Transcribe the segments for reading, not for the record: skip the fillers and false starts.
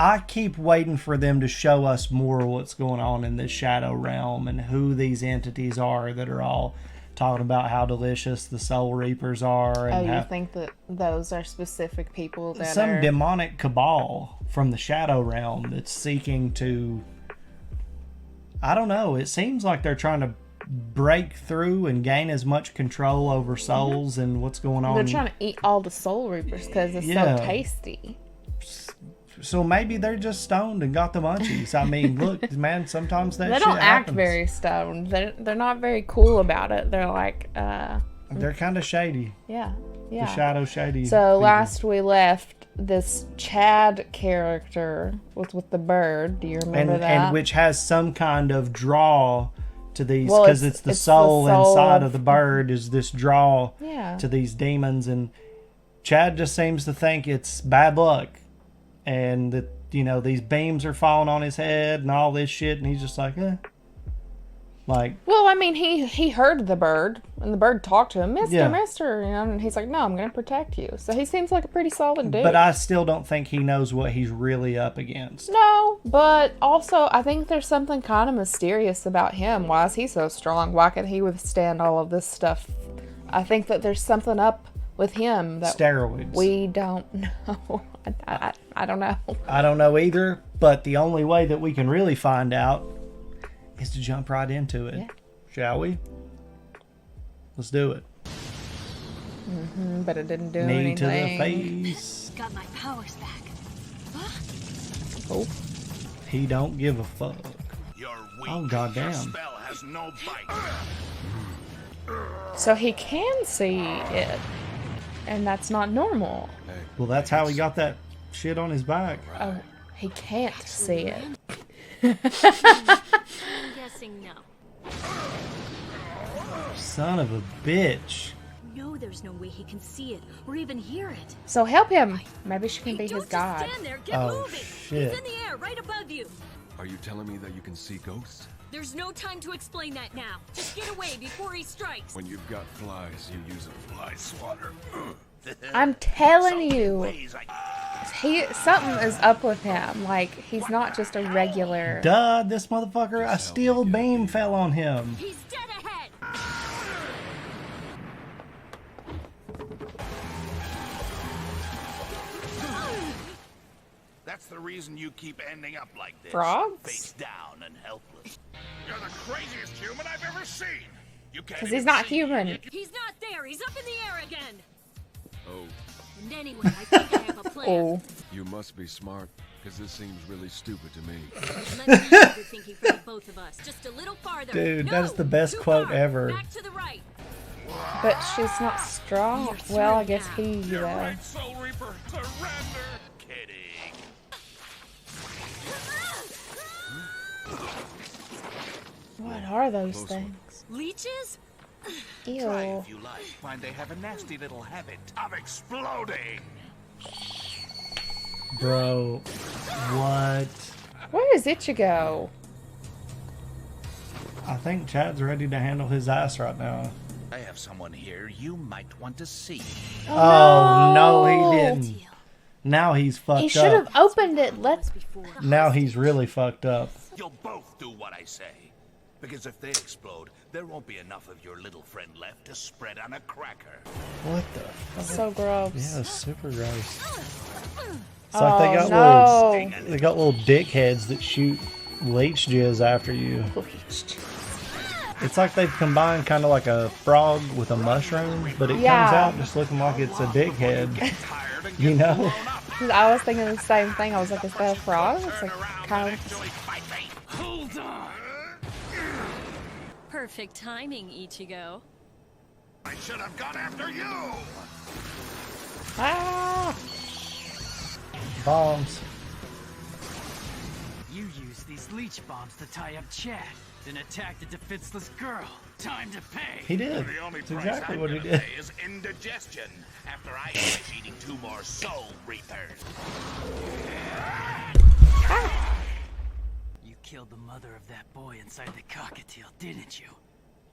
I keep waiting for them to show us more what's going on in this shadow realm and who these entities are that are all talking about how delicious the Soul Reapers are. And you think that those are specific people that some are... demonic cabal from the shadow realm that's seeking to... I don't know. It seems like they're trying to break through and gain as much control over souls and what's going on. They're trying to eat all the Soul Reapers because it's so tasty. So maybe they're just stoned and got the munchies. I mean, look, man, sometimes that they shit don't act happens. very stoned. They're not very cool about it. They're like... They're kind of shady. Yeah. The shadow shady. So people. last we left, this Chad character was with the bird. Do you remember that? And which has some kind of draw to these, because it's the soul inside of the bird is this draw to these demons, and Chad just seems to think it's bad luck, and that, you know, these beams are falling on his head and all this shit, and he's just like, Like, well, I mean, he heard the bird, and the bird talked to him, Mister, you know, and he's like, no, I'm going to protect you. So he seems like a pretty solid dude. But I still don't think he knows what he's really up against. No, but also I think there's something kind of mysterious about him. Why is he so strong? Why can he withstand all of this stuff? I think that there's something up with him that steroids. We don't know. I don't know. I don't know either, but the only way that we can really find out is to jump right into it. Yeah. Shall we? Let's do it. But it didn't do anything. Knee to the face. Got my powers back. Oh. He don't give a fuck. Oh, goddamn. Spell has no bite. So he can see it, and that's not normal. Well, that's how he got that shit on his back. Oh, he can't see it. I'm guessing no. Son of a bitch. No, there's no way he can see it or even hear it. So help him. Maybe she can be his guide. Stand there. Get moving. Shit. He's in the air right above you. Are you telling me that you can see ghosts? There's no time to explain that now. Just get away before he strikes. When you've got flies, you use a fly swatter. I'm telling you, something is up with him. Like, he's not just a regular. Duh, this motherfucker, a steel beam fell on him. He's dead ahead. That's the reason you keep ending up like this. Frogs? Face down and helpless. You're the craziest human I've ever seen. You can't. Because he's not human. He's not there. He's up in the air again. Oh. And anyway, I think I have a plan. Oh. You must be smart, because this seems really stupid to me. Let me know what you're thinking for the both of us. Just a little farther. Dude, no, that is the best quote far. ever. Back to the right. But she's not strong. Well, I guess he, You're right, Soul Reaper. Surrender. Kidding. What are those things? Leeches? Ew. Try if you like. Find they have a nasty little habit of exploding. Bro, what? Where does Ichigo? I think Chad's ready to handle his ass right now. I have someone here you might want to see. Oh, no, he didn't. Now he's fucked up. He should have opened it. Now he's really fucked up. You'll both do what I say. Because if they explode, there won't be enough of your little friend left to spread on a cracker. What the fuck? So gross. Yeah, it's super gross. It's like they got little dickheads that shoot leech jizz after you. It's like they've combined kind of like a frog with a mushroom, but it comes out just looking like it's a dickhead. You know? I was thinking the same thing. I was like, is that a frog? It's like kind of. Hold on. Perfect timing, Ichigo. I should have gone after you. Ah! Bombs. You used these leech bombs to tie up Chad, then attacked a defenseless girl. Time to pay. He did. The only That's price exactly I'm what he gonna did. pay is indigestion after I finish eating 2 more Soul Reapers. You killed the mother of that boy inside the cockatiel, didn't you?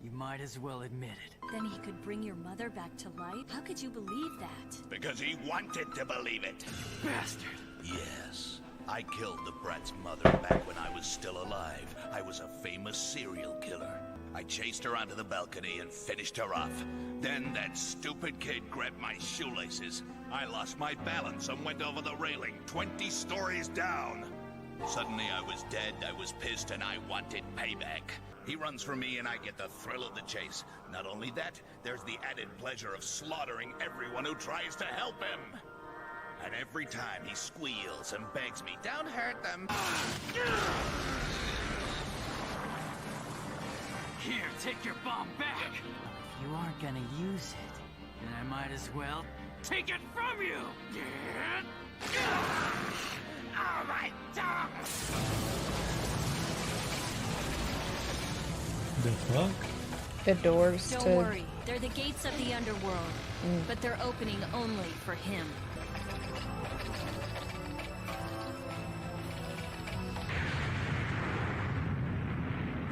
You might as well admit it. Then he could bring your mother back to life? How could you believe that? Because he wanted to believe it. Bastard. Yes. I killed the brat's mother back when I was still alive. I was a famous serial killer. I chased her onto the balcony and finished her off. Then that stupid kid grabbed my shoelaces. I lost my balance and went over the railing 20 stories down. Suddenly I was dead, I was pissed, and I wanted payback. He runs from me and I get the thrill of the chase. Not only that, there's the added pleasure of slaughtering everyone who tries to help him. And every time he squeals and begs me, don't hurt them. Here, take your bomb back. If you aren't gonna use it, then I might as well take it from you. Oh, my tongue! The fuck? The doors Don't to... worry, they're the gates of the underworld, but they're opening only for him.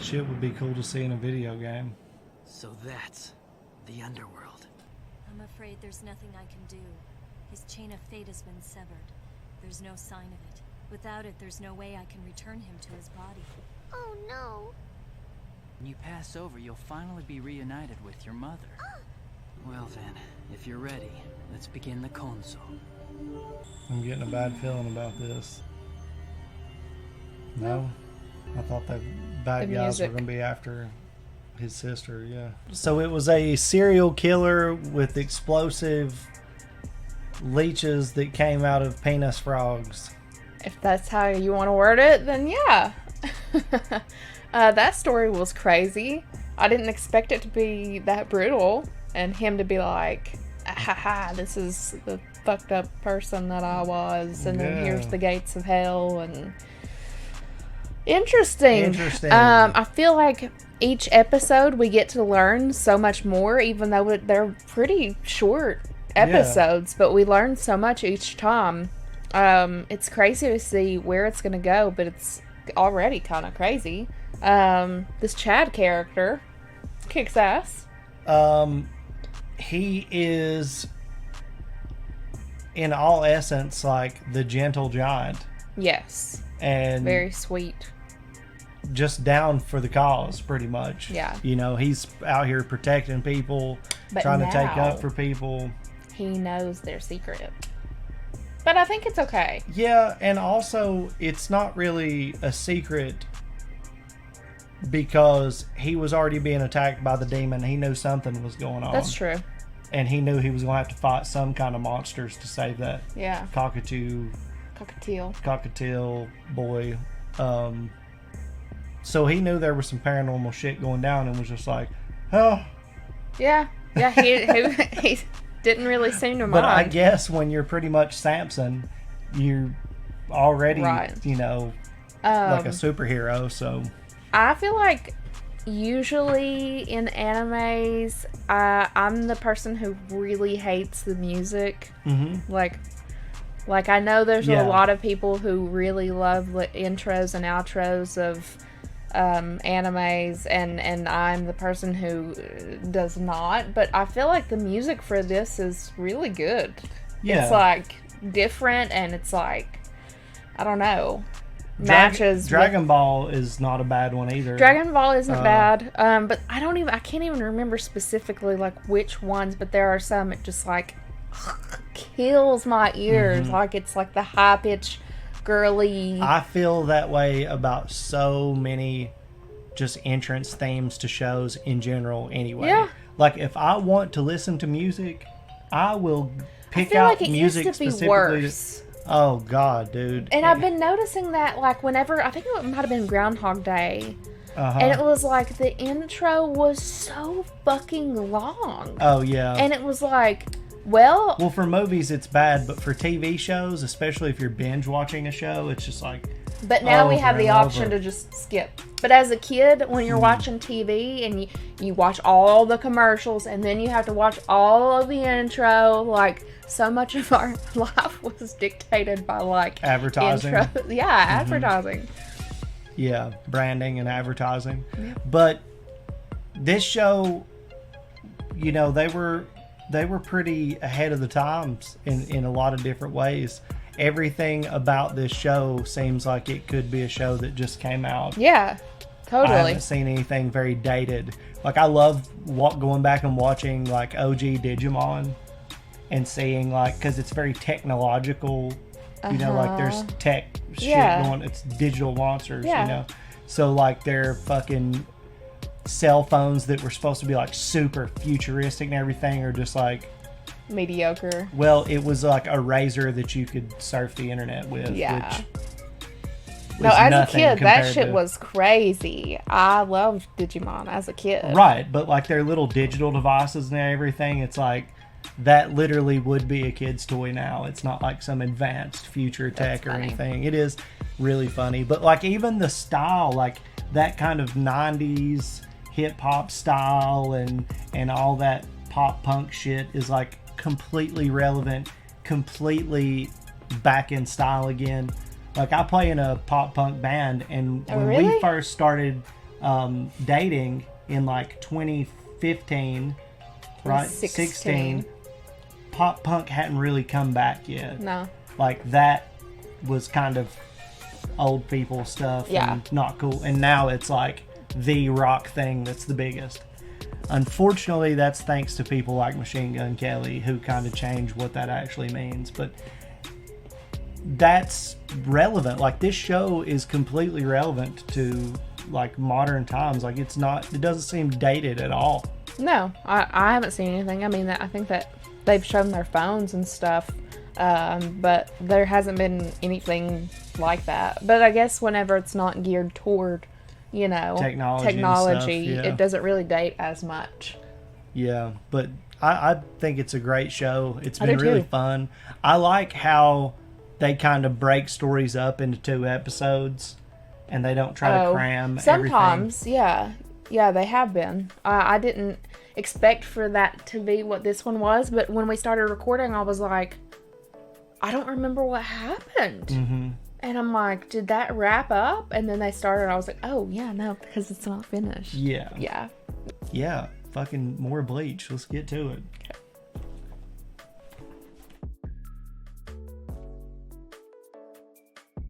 Shit would be cool to see in a video game. So that's the underworld. I'm afraid there's nothing I can do. His chain of fate has been severed. There's no sign of it. Without it, there's no way I can return him to his body. Oh no. When you pass over, you'll finally be reunited with your mother. Well then, if you're ready, let's begin the console. I'm getting a bad feeling about this. No? I thought that bad The guys were music. going to be after his sister, yeah. So it was a serial killer with explosive leeches that came out of penis frogs. If that's how you want to word it, then yeah. That story was crazy. I didn't expect it to be that brutal. And him to be like, haha, this is the fucked up person that I was. And then here's the gates of hell. And Interesting. I feel like each episode we get to learn so much more, even though they're pretty short episodes, but we learn so much each time. It's crazy to see where it's going to go, but it's already kind of crazy. This Chad character kicks ass. He is, in all essence, like the gentle giant. Yes. And very sweet. Just down for the cause, pretty much. Yeah. You know, he's out here protecting people, But trying to take now up for people. He knows their secret. But I think it's okay. Yeah, and also, it's not really a secret because he was already being attacked by the demon. He knew something was going on. That's true. And he knew he was going to have to fight some kind of monsters to save that cockatiel boy. So he knew there was some paranormal shit going down and was just like, oh. Yeah, he didn't really seem to mind. But I guess when you're pretty much Samson, you're already, you know, like a superhero, so. I feel like usually in animes, I'm the person who really hates the music. Mm-hmm. Like I know there's a lot of people who really love the intros and outros of animes, and I'm the person who does not. But I feel like the music for this is really good. Yeah. It's like different, and it's like, I don't know. Matches Dragon Ball is not a bad one either. Dragon Ball isn't bad, but I can't even remember specifically like which ones, but there are some it just like kills my ears. Mm-hmm. Like it's like the high pitch girly. I feel that way about so many just entrance themes to shows in general anyway. Yeah. Like if I want to listen to music, I will pick out like music used to be specifically. Worse. Oh God, dude. And I've been noticing that like whenever, I think it might have been Groundhog Day. And it was like the intro was so fucking long. Oh yeah. And it was like, well, for movies it's bad, but for TV shows, especially if you're binge watching a show, it's just like. But now we have the option to just skip. But as a kid, when you're watching TV and you watch all the commercials and then you have to watch all of the intro, like so much of our life was dictated by like advertising. Advertising. Yeah, branding and advertising. Yeah. But this show, you know, they were pretty ahead of the times in a lot of different ways. everything about this show seems like it could be a show that just came out. Yeah, totally. I haven't seen anything very dated. Like, I love going back and watching, like, OG Digimon and seeing, like, because it's very technological. You know, like, there's tech shit going. It's digital monsters, you know. So, like, their fucking cell phones that were supposed to be, like, super futuristic and everything are just, like... mediocre. Well, it was like a razor that you could surf the internet with. Yeah. Which no, as a kid, that shit was crazy. I loved Digimon as a kid. Right, but like their little digital devices and everything, it's like that literally would be a kid's toy now. It's not like some advanced future tech or anything. It is really funny. But like even the style, like that kind of 90s hip hop style and all that pop punk shit is like completely relevant, completely back in style again. Like I play in a pop punk band, and when we first started dating in like 2015, right? 16, pop punk hadn't really come back yet. No. Like that was kind of old people stuff and not cool. And now it's like the rock thing that's the biggest. Unfortunately, that's thanks to people like Machine Gun Kelly who kind of changed what that actually means. But that's relevant. Like this show is completely relevant to like modern times. Like it doesn't seem dated at all. No, I haven't seen anything. I mean, I think that they've shown their phones and stuff, but there hasn't been anything like that. But I guess whenever it's not geared toward, you know, technology stuff, it doesn't really date as much. Yeah, but I think it's a great show. It's been really fun. I like how they kind of break stories up into 2 episodes, and they don't try to cram sometimes, everything. Yeah, they have been. I didn't expect for that to be what this one was, but when we started recording, I was like, I don't remember what happened. Mm-hmm. And I'm like, did that wrap up? And then they started, I was like, oh, yeah, no, because it's not finished. Yeah. Fucking more Bleach. Let's get to it.